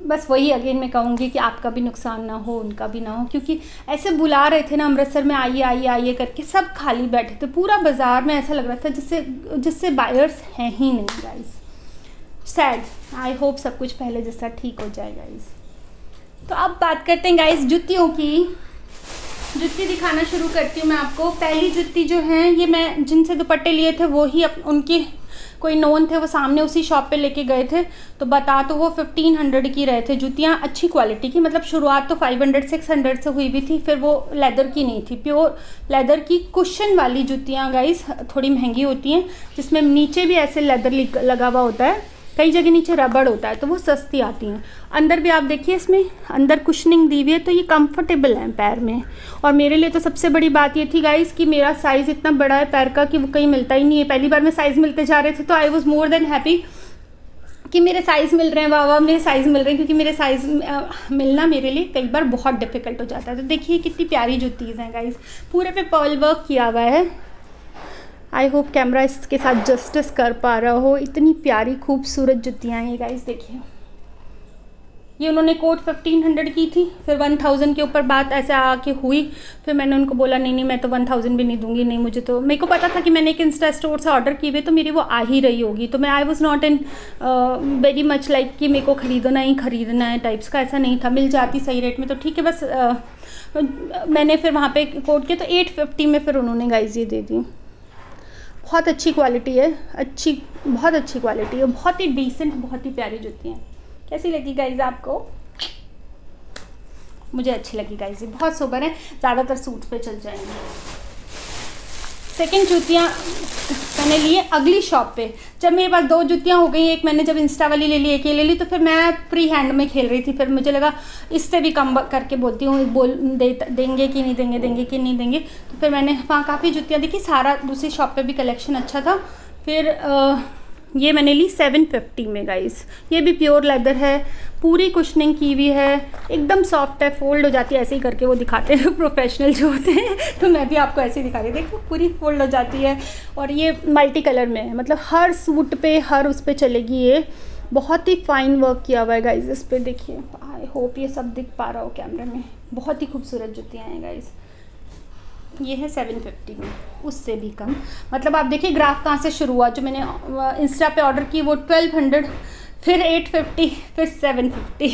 बस वही अगेन मैं कहूँगी कि आपका भी नुकसान ना हो, उनका भी ना हो, क्योंकि ऐसे बुला रहे थे ना अमृतसर में, आइए आइए आइए करके, सब खाली बैठे थे। पूरा बाज़ार में ऐसा लग रहा था जिससे बायर्स हैं ही नहीं गाइस। सैड। आई होप सब कुछ पहले जैसा ठीक हो जाए गाइस। तो अब बात करते हैं गाइस जुतियों की। जुत्ती दिखाना शुरू करती हूँ मैं आपको। पहली जुत्ती जो है ये मैं जिनसे दुपट्टे लिए थे वो ही उनकी कोई नोन थे, वो सामने उसी शॉप पे लेके गए थे, तो बता तो वो 1500 की रहे थे। जुतियाँ अच्छी क्वालिटी की, मतलब शुरुआत तो 500-600 से हुई भी थी, फिर वो लेदर की नहीं थी, प्योर लेदर की कुशन वाली जुतियाँ गाइस थोड़ी महंगी होती हैं, जिसमें नीचे भी ऐसे लेदर लगा हुआ होता है, कई जगह नीचे रबड़ होता है, तो वो सस्ती आती हैं। अंदर भी आप देखिए इसमें अंदर कुशनिंग दी हुई है, तो ये कंफर्टेबल है पैर में। और मेरे लिए तो सबसे बड़ी बात ये थी गाइस कि मेरा साइज़ इतना बड़ा है पैर का कि वो कहीं मिलता ही नहीं है। पहली बार में साइज़ मिलते जा रहे थे तो I was more than happy कि मेरे साइज़ मिल रहे हैं, वाह वाह मेरे साइज़ मिल रहे हैं, क्योंकि मेरे साइज़ मिलना मेरे लिए कई बार बहुत डिफ़िकल्ट हो जाता है। तो देखिए कितनी प्यारी जुत्तीज़ हैं गाइस, पूरे पे पर्ल वर्क किया हुआ है। आई होप कैमरा इसके साथ जस्टिस कर पा रहा हो, इतनी प्यारी खूबसूरत जुत्तियाँ हैं ये गाइस। देखिए ये उन्होंने कोट 1500 की थी, फिर 1000 के ऊपर बात ऐसे आके हुई, फिर मैंने उनको बोला नहीं मैं तो 1000 भी नहीं दूंगी, नहीं मुझे तो, मेरे को पता था कि मैंने एक इंस्टा स्टोर से ऑर्डर की हुई तो मेरी वो आ ही रही होगी, तो मैं I was not in very much like कि मेरे को ख़रीदना ही ख़रीदना है टाइप्स का, ऐसा नहीं था, मिल जाती सही रेट में तो ठीक है। बस मैंने फिर वहाँ पे कोट किया तो 850 में फिर उन्होंने गाइस ये दे दी। बहुत अच्छी क्वालिटी है, बहुत अच्छी क्वालिटी है, बहुत ही डिसेंट, बहुत ही प्यारी जुत्ती हैं। कैसी लगी गाइज आपको? मुझे अच्छी लगी गाइज, ये बहुत सोबर है, ज़्यादातर सूट पे चल जाएंगे। सेकंड जुतियाँ मैंने लिए अगली शॉप पे, जब मेरे पास 2 जुतियाँ हो गई, एक मैंने जब इंस्टा वाली ले ली, एक ये ले ली, तो फिर मैं फ्री हैंड में खेल रही थी, फिर मुझे लगा इससे भी कम करके बोलती हूँ, देंगे कि नहीं देंगे, देंगे कि नहीं देंगे, तो फिर मैंने वहाँ काफ़ी जुतियाँ देखी, सारा दूसरी शॉप पे भी कलेक्शन अच्छा था। फिर ये मैंने ली 750 में गाइस, ये भी प्योर लेदर है, पूरी कुशनिंग की हुई है, एकदम सॉफ्ट है, फोल्ड हो जाती है, ऐसे ही करके वो दिखाते हैं प्रोफेशनल जो होते हैं, तो मैं भी आपको ऐसे ही दिखा रही हूँ, देखो पूरी फोल्ड हो जाती है। और ये मल्टी कलर में है, मतलब हर सूट पे हर उस पर चलेगी, ये बहुत ही फाइन वर्क किया हुआ है गाइज इस पर, देखिए। आई होप ये सब दिख पा रहा हो कैमरे में, बहुत ही खूबसूरत जुतियाँ हैं गाइज। ये है 750 में, उससे भी कम, मतलब आप देखिए ग्राफ कहाँ से शुरू हुआ, जो मैंने इंस्टा पे ऑर्डर की वो 1200, फिर 850, फिर 750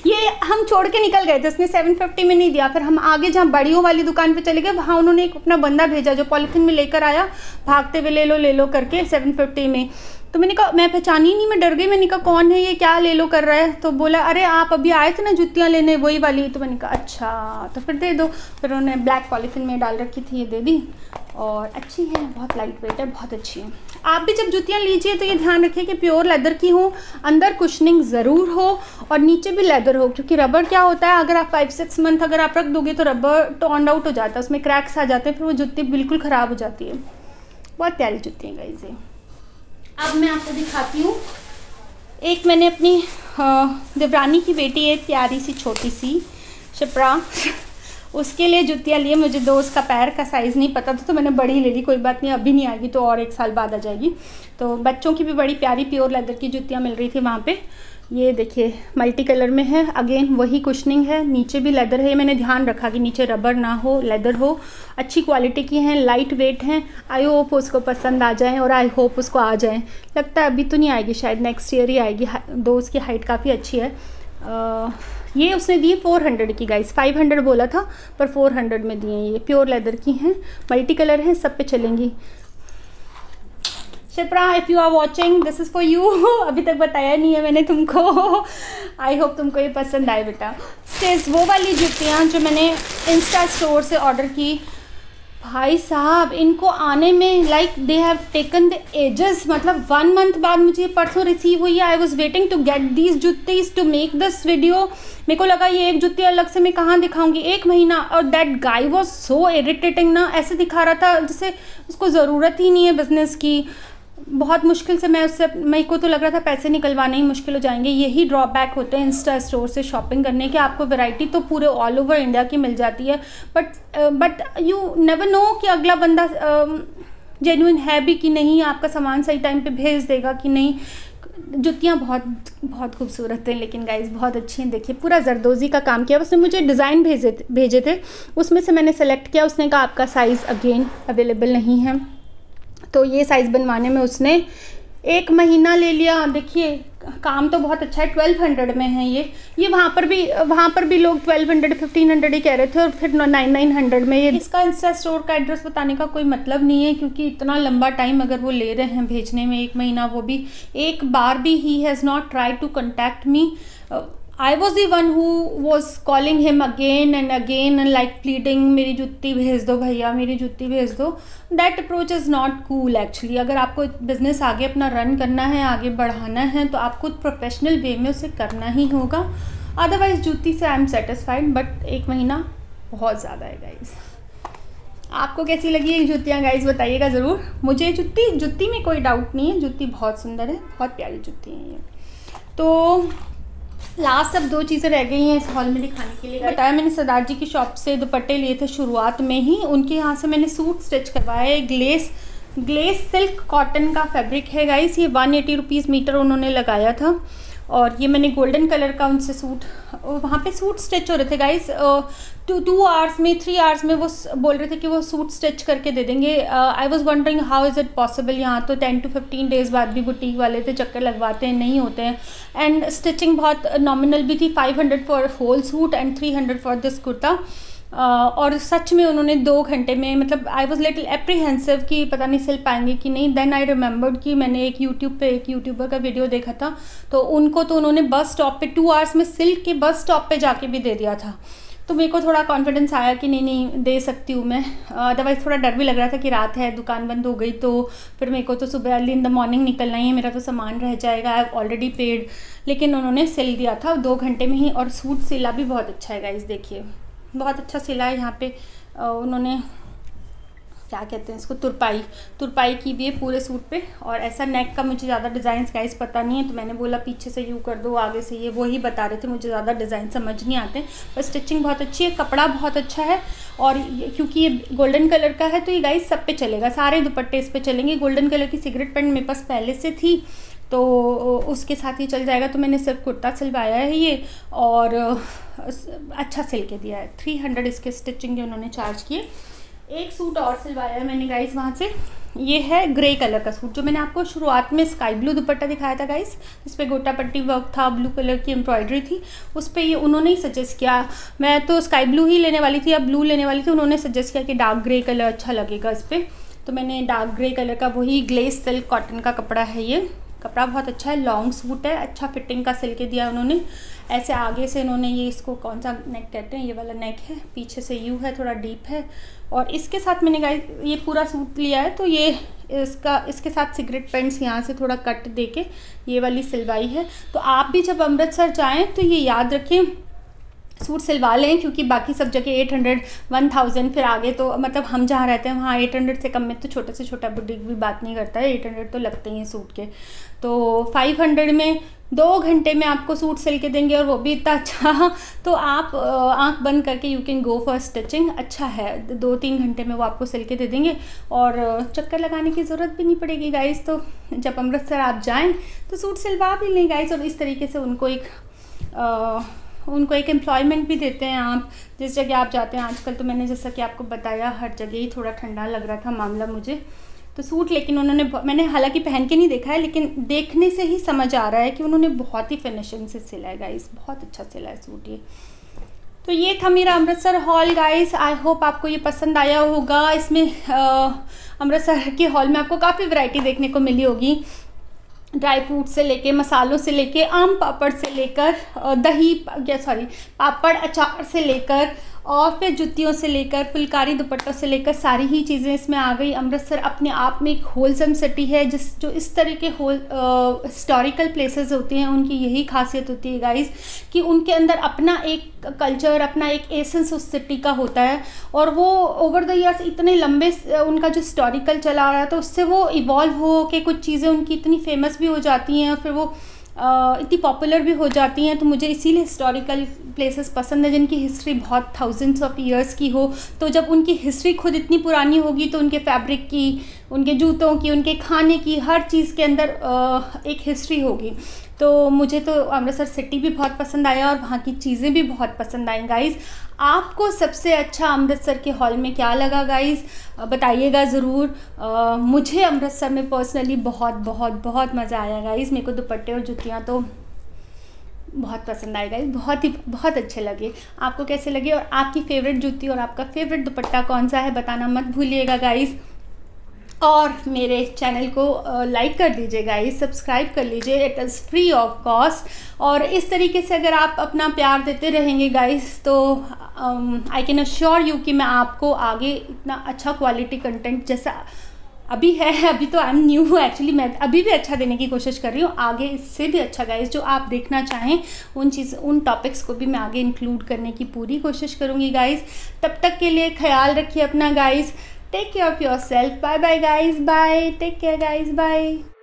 ये हम छोड़ के निकल गए थे, उसने 750 में नहीं दिया। फिर हम आगे जहाँ बड़ियों वाली दुकान पे चले गए, वहाँ उन्होंने एक अपना बंदा भेजा जो पॉलीथीन में लेकर आया, भागते हुए ले लो करके 750 में। तो मैंने कहा, मैं पहचानी नहीं, मैं डर गई, मैंने कहा कौन है ये, क्या ले लो कर रहा है, तो बोला अरे आप अभी आए थे ना जुतियाँ लेने, वही वाली। तो मैंने कहा अच्छा, तो फिर दे दो। फिर उन्होंने ब्लैक पॉलीथीन में डाल रखी थी, ये दे दी, और अच्छी है, बहुत लाइट वेट है, बहुत अच्छी है। आप भी जब जुतियाँ लीजिए तो ये ध्यान रखिए कि प्योर लेदर की हो, अंदर कुशनिंग ज़रूर हो और नीचे भी लेदर हो, क्योंकि रबर क्या होता है, अगर आप 5-6 मंथ अगर आप रख दोगे तो रबर टर्न आउट हो जाता है, उसमें क्रैक्स आ जाते हैं, फिर वो जुत्ती बिल्कुल ख़राब हो जाती है। बहुत प्यारी जुत्ती है गाइस ये। अब मैं आपको दिखाती हूँ, एक मैंने अपनी देवरानी की बेटी है, प्यारी सी छोटी सी शिप्रा, उसके लिए जुतियाँ लिए। मुझे दोस्त का पैर का साइज़ नहीं पता था तो मैंने बड़ी ले ली। कोई बात नहीं, अभी नहीं आएगी तो और 1 साल बाद आ जाएगी। तो बच्चों की भी बड़ी प्यारी प्योर लेदर की जुतियाँ मिल रही थी वहाँ पे। ये देखिए मल्टी कलर में है, अगेन वही कुशनिंग है, नीचे भी लेदर है। मैंने ध्यान रखा कि नीचे रबर ना हो, लेदर हो, अच्छी क्वालिटी की हैं, लाइट वेट हैं। आई होप उसको पसंद आ जाएं और आई होप उसको आ जाएं। लगता है अभी तो नहीं आएगी, शायद नेक्स्ट ईयर ही आएगी। दोस्त की हाइट काफ़ी अच्छी है। ये उसने दिए 400 की गाइस, 500 बोला था पर 400 में दिए। ये प्योर लेदर की हैं, मल्टी कलर हैं, सब पे चलेंगी। Shipra, if you are watching this is for you. अभी तक बताया नहीं है मैंने तुमको। आई होप तुमको ये पसंद आए बेटा। स्टेज वो वाली जूतियाँ जो मैंने इंस्टा स्टोर से ऑर्डर की, भाई साहब इनको आने में like they have taken the ages. मतलब 1 मंथ बाद मुझे परसों रिसीव हुई है। I was waiting to get these juttis to make this video. मेरे को लगा ये एक जुत्ती अलग से मैं कहाँ दिखाऊंगी, 1 महीना। और that guy was so irritating ना, ऐसे दिखा रहा था जैसे उसको ज़रूरत ही नहीं है बिज़नेस की। बहुत मुश्किल से मैं उससे, मेरे को तो लग रहा था पैसे निकलवाने ही मुश्किल हो जाएंगे। यही ड्रॉबैक होते हैं इंस्टा स्टोर से शॉपिंग करने के। आपको वैरायटी तो पूरे ऑल ओवर इंडिया की मिल जाती है, बट यू नेवर नो कि अगला बंदा जेन्युइन है भी कि नहीं, आपका सामान सही टाइम पे भेज देगा कि नहीं। जुतियाँ बहुत बहुत खूबसूरत हैं लेकिन गाइस बहुत अच्छी हैं। देखिए पूरा जरदोजी का काम किया। उसने मुझे डिज़ाइन भेजे थे, उसमें से मैंने सेलेक्ट किया। उसने कहा आपका साइज़ अगेन अवेलेबल नहीं है, तो ये साइज़ बनवाने में उसने 1 महीना ले लिया। देखिए काम तो बहुत अच्छा है। 1200 में है ये वहाँ पर भी लोग 1200 1500 ही कह रहे थे और फिर 900 में। ये इसका इंस्टा स्टोर का एड्रेस बताने का कोई मतलब नहीं है क्योंकि इतना लंबा टाइम अगर वो ले रहे हैं भेजने में, 1 महीना, वो भी एक बार भी he has not try to contact me. I was the one who was calling him again and again and like pleading, मेरी जुत्ती भेज दो भैया, मेरी जुत्ती भेज दो। That approach is not cool actually। अगर आपको बिज़नेस आगे अपना रन करना है, आगे बढ़ाना है, तो आपको प्रोफेशनल वे में उसे करना ही होगा। अदरवाइज़ जुत्ती से आई एम सेटिस्फाइड, बट 1 महीना बहुत ज़्यादा है गाइज़। आपको कैसी लगी ये जुत्तियाँ गाइज़ बताइएगा ज़रूर। मुझे जुत्ती में कोई डाउट नहीं है, जुत्ती बहुत सुंदर है, बहुत प्यारी जुत्ती है ये। तो लास्ट अब 2 चीज़ें रह गई हैं इस हॉल में दिखाने के लिए। बताया मैंने सरदार जी की शॉप से दुपट्टे लिए थे शुरुआत में ही। उनके यहाँ से मैंने सूट स्टिच करवाया। ग्लेस सिल्क कॉटन का फैब्रिक है गाइस। ये 180 रुपीज़ मीटर उन्होंने लगाया था। और ये मैंने गोल्डन कलर का उनसे सूट, वहाँ पे सूट स्टिच हो रहे थे गाइस। 2 आवर्स में 3 आवर्स में वो बोल रहे थे कि वो सूट स्टिच करके दे देंगे। I was wondering how is it possible. यहाँ तो 10 to 15 डेज़ बाद भी बुटीक वाले थे चक्कर लगवाते हैं, नहीं होते हैं। एंड स्टिचिंग बहुत नॉमिनल भी थी, 500 for whole suit and 300 for this kurta. और सच में उन्होंने 2 घंटे में, मतलब आई वॉज लिटिल एप्रीहेंसिव कि पता नहीं सिल पाएंगे कि नहीं। देन आई रिमेंबर्ड कि मैंने एक यूट्यूबर का वीडियो देखा था, तो उन्होंने बस स्टॉप पे 2 आवर्स में सिल्क के बस स्टॉप पे जाके भी दे दिया था। तो मेरे को थोड़ा कॉन्फिडेंस आया कि नहीं दे सकती हूँ मैं। अदरवाइज़ थोड़ा डर भी लग रहा था कि रात है, दुकान बंद हो गई तो फिर मेरे को तो सुबह अर्ली इन द मॉर्निंग निकलना ही है, मेरा तो सामान रह जाएगा, आई हैव ऑलरेडी पेड। लेकिन उन्होंने सिल दिया था 2 घंटे में ही। और सूट सिला भी बहुत अच्छा है गाइस, देखिए बहुत अच्छा सिला है। यहाँ पे उन्होंने क्या कहते हैं इसको, तुरपाई की भी है पूरे सूट पे। और ऐसा नेक का मुझे ज़्यादा डिज़ाइन गाइस पता नहीं है, तो मैंने बोला पीछे से यूँ कर दो, आगे से ये, वही बता रहे थे। मुझे ज़्यादा डिज़ाइन समझ नहीं आते, पर स्टिचिंग बहुत अच्छी है, कपड़ा बहुत अच्छा है। और क्योंकि ये गोल्डन कलर का है तो ये गाइस सब पे चलेगा, सारे दुपट्टे इस पे चलेंगे। गोल्डन कलर की सिगरेट पेंट मेरे पास पहले से थी तो उसके साथ ही चल जाएगा। तो मैंने सिर्फ कुर्ता सिलवाया है ये, और अच्छा सिल के दिया है। 300 इसके स्टिचिंग के उन्होंने चार्ज किए। एक सूट और सिलवाया है मैंने गाइस वहाँ से। ये है ग्रे कलर का सूट, जो मैंने आपको शुरुआत में स्काई ब्लू दुपट्टा दिखाया था गाइस, इस पर गोटा पट्टी वर्क था, ब्लू कलर की एम्ब्रॉयडरी थी, उस पर ये उन्होंने ही सजेस्ट किया। मैं तो स्काई ब्लू ही लेने वाली थी या ब्लू लेने वाली थी, उन्होंने सजेस्ट किया कि डार्क ग्रे कलर अच्छा लगेगा इस पर। तो मैंने डार्क ग्रे कलर का, वही ग्लेस सिल्क कॉटन का कपड़ा है ये। कपड़ा बहुत अच्छा है, लॉन्ग सूट है, अच्छा फिटिंग का सिल के दिया उन्होंने। ऐसे आगे से इन्होंने ये, इसको कौन सा नेक कहते हैं, ये वाला नेक है, पीछे से यू है, थोड़ा डीप है। और इसके साथ मैंने गाइस ये पूरा सूट लिया है, तो ये इसके साथ सिगरेट पेंट्स यहाँ से थोड़ा कट देके ये वाली सिलवाई है। तो आप भी जब अमृतसर जाएँ तो ये याद रखें, सूट सिलवा लें, क्योंकि बाकी सब जगह 800 1000 फिर आगे तो मतलब हम जहाँ रहते हैं वहाँ 800 से कम में तो छोटे से छोटा बुटीक भी बात नहीं करता है, 800 तो लगते ही हैं सूट के। तो 500 में 2 घंटे में आपको सूट सिल के देंगे, और वो भी इतना अच्छा। तो आप आंख बंद करके you can go for stitching, अच्छा है। 2-3 घंटे में वो आपको सिल के दे देंगे और चक्कर लगाने की ज़रूरत भी नहीं पड़ेगी गाइस। तो जब अमृतसर आप जाएं तो सूट सिलवा भी लें गाइस, और इस तरीके से उनको एक एम्प्लॉयमेंट भी देते हैं आप जिस जगह आप जाते हैं। आजकल तो मैंने जैसा कि आपको बताया हर जगह ही थोड़ा ठंडा लग रहा था मामला मुझे, तो सूट लेकिन मैंने हालांकि पहन के नहीं देखा है, लेकिन देखने से ही समझ आ रहा है कि उन्होंने बहुत ही फिनिशिंग से सिला है गाइस, बहुत अच्छा सिला है सूट ये। तो ये था मेरा Amritsar hall guys, I hope आपको ये पसंद आया होगा। इसमें अमृतसर के हॉल में आपको काफ़ी वैरायटी देखने को मिली होगी, ड्राई फ्रूट से लेके, मसालों से लेके, आम पापड़ से लेकर, पापड़ अचार से लेकर, और फिर जुतियों से लेकर, फुलकारी दुपट्टों से लेकर सारी ही चीज़ें इसमें आ गई। अमृतसर अपने आप में एक होलसम सिटी है, जो इस तरह के हिस्टोरिकल प्लेसेस होती हैं उनकी यही खासियत होती है गाइस, कि उनके अंदर अपना एक कल्चर, अपना एक एसेंस उस सिटी का होता है, और वो ओवर द ईयर्स इतने लंबे उनका जो हिस्टोरिकल चला आ रहा है, तो उससे वो इवॉल्व हो के कुछ चीज़ें उनकी इतनी फेमस भी हो जाती हैं, फिर वो इतनी पॉपुलर भी हो जाती हैं। तो मुझे इसीलिए हिस्टोरिकल प्लेसेस पसंद है जिनकी हिस्ट्री बहुत थाउजेंड्स ऑफ ईयर्स की हो। तो जब उनकी हिस्ट्री खुद इतनी पुरानी होगी तो उनके फैब्रिक की, उनके जूतों की, उनके खाने की, हर चीज़ के अंदर एक हिस्ट्री होगी। तो मुझे तो अमृतसर सिटी भी बहुत पसंद आया और वहाँ की चीज़ें भी बहुत पसंद आई गाइज़। आपको सबसे अच्छा अमृतसर के हॉल में क्या लगा गाइज़, बताइएगा ज़रूर। मुझे अमृतसर में पर्सनली बहुत बहुत बहुत मज़ा आया गाइज़। मेरे को दुपट्टे और जुतियाँ तो बहुत पसंद आए गाइज़, बहुत अच्छे लगे। आपको कैसे लगे, और आपकी फ़ेवरेट जूती और आपका फेवरेट दुपट्टा कौन सा है बताना मत भूलिएगा गाइज़। और मेरे चैनल को लाइक कर दीजिए गाइस, सब्सक्राइब कर लीजिए, it is free of cost. और इस तरीके से अगर आप अपना प्यार देते रहेंगे गाइस तो आई कैन अश्योर यू कि मैं आपको आगे इतना अच्छा क्वालिटी कंटेंट जैसा अभी है, अभी तो आई एम न्यू एक्चुअली, मैं अभी भी अच्छा देने की कोशिश कर रही हूँ, आगे इससे भी अच्छा गाइस जो आप देखना चाहें उन टॉपिक्स को भी मैं आगे इंक्लूड करने की पूरी कोशिश करूँगी गाइस। तब तक के लिए ख्याल रखिए अपना guys, take care of yourself. Bye bye guys, bye, take care guys, bye.